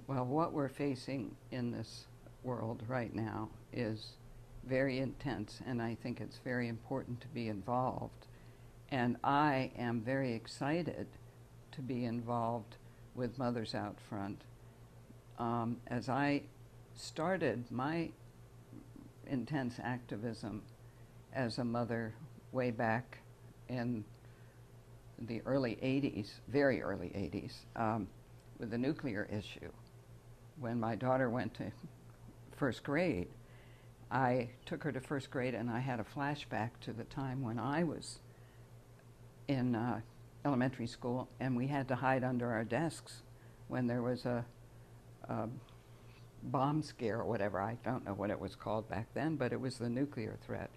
Well, what we're facing in this world right now is very intense, and I think it's very important to be involved. And I am very excited to be involved with Mothers Out Front. As I started my intense activism as a mother way back in the early 80s, very early 80s, with the nuclear issue. When my daughter went to first grade, I took her to first grade and I had a flashback to the time when I was in elementary school and we had to hide under our desks when there was a bomb scare or whatever. I don't know what it was called back then, but it was the nuclear threat.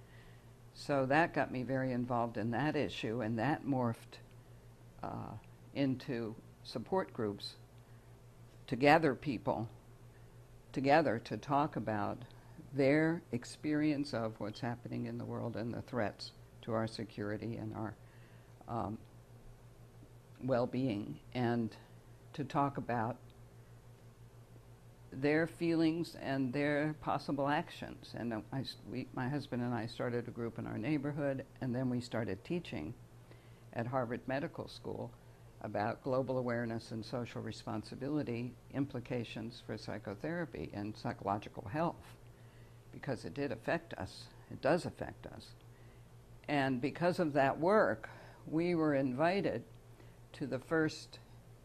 So that got me very involved in that issue, and that morphed into support groups to gather people together to talk about their experience of what's happening in the world and the threats to our security and our well-being, and to talk about their feelings and their possible actions. And my husband and I started a group in our neighborhood, and then we started teaching at Harvard Medical School about global awareness and social responsibility implications for psychotherapy and psychological health, because it did affect us. It does affect us. And because of that work, we were invited to the first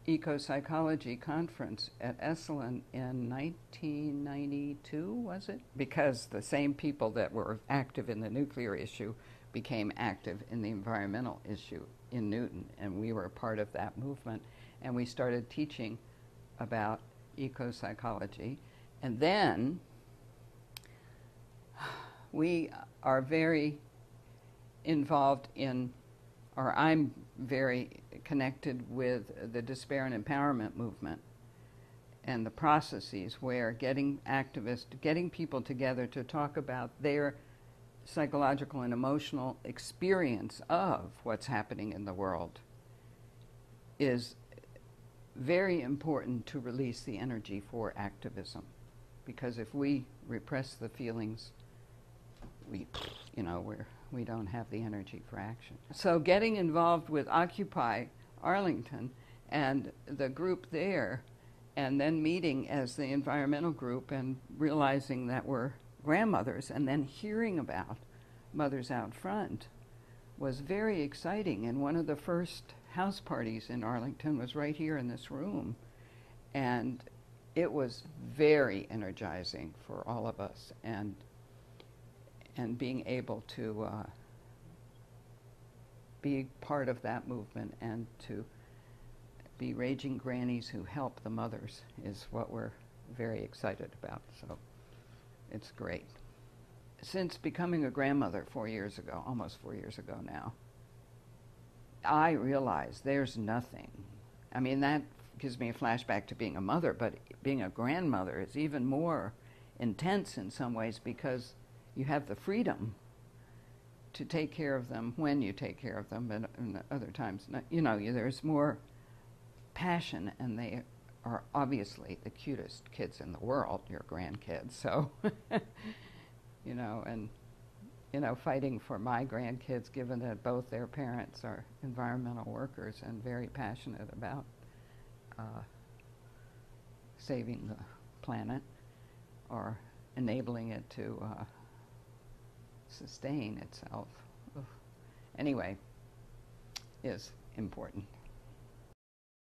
eco-psychology conference at Esalen in 1992, was it? Because the same people that were active in the nuclear issue became active in the environmental issue in Newton, and we were a part of that movement, and we started teaching about eco-psychology. And then we are very involved in, or I'm very connected with the despair and empowerment movement and the processes where getting activists, getting people together to talk about their psychological and emotional experience of what's happening in the world is very important to release the energy for activism. Because if we repress the feelings, we don't have the energy for action. So getting involved with Occupy Arlington and the group there, and then meeting as the environmental group and realizing that we're grandmothers, and then hearing about Mothers Out Front was very exciting. And one of the first house parties in Arlington was right here in this room. And it was very energizing for all of us, and being able to be part of that movement and to be raging grannies who help the mothers is what we're very excited about. So it's great. Since becoming a grandmother 4 years ago, almost 4 years ago now, I realized there's nothing. I mean, that gives me a flashback to being a mother, but being a grandmother is even more intense in some ways, because you have the freedom to take care of them when you take care of them, and other times, there's more passion, and they are obviously the cutest kids in the world, your grandkids. So, fighting for my grandkids, given that both their parents are environmental workers and very passionate about saving the planet or enabling it to sustain itself, anyway, is important.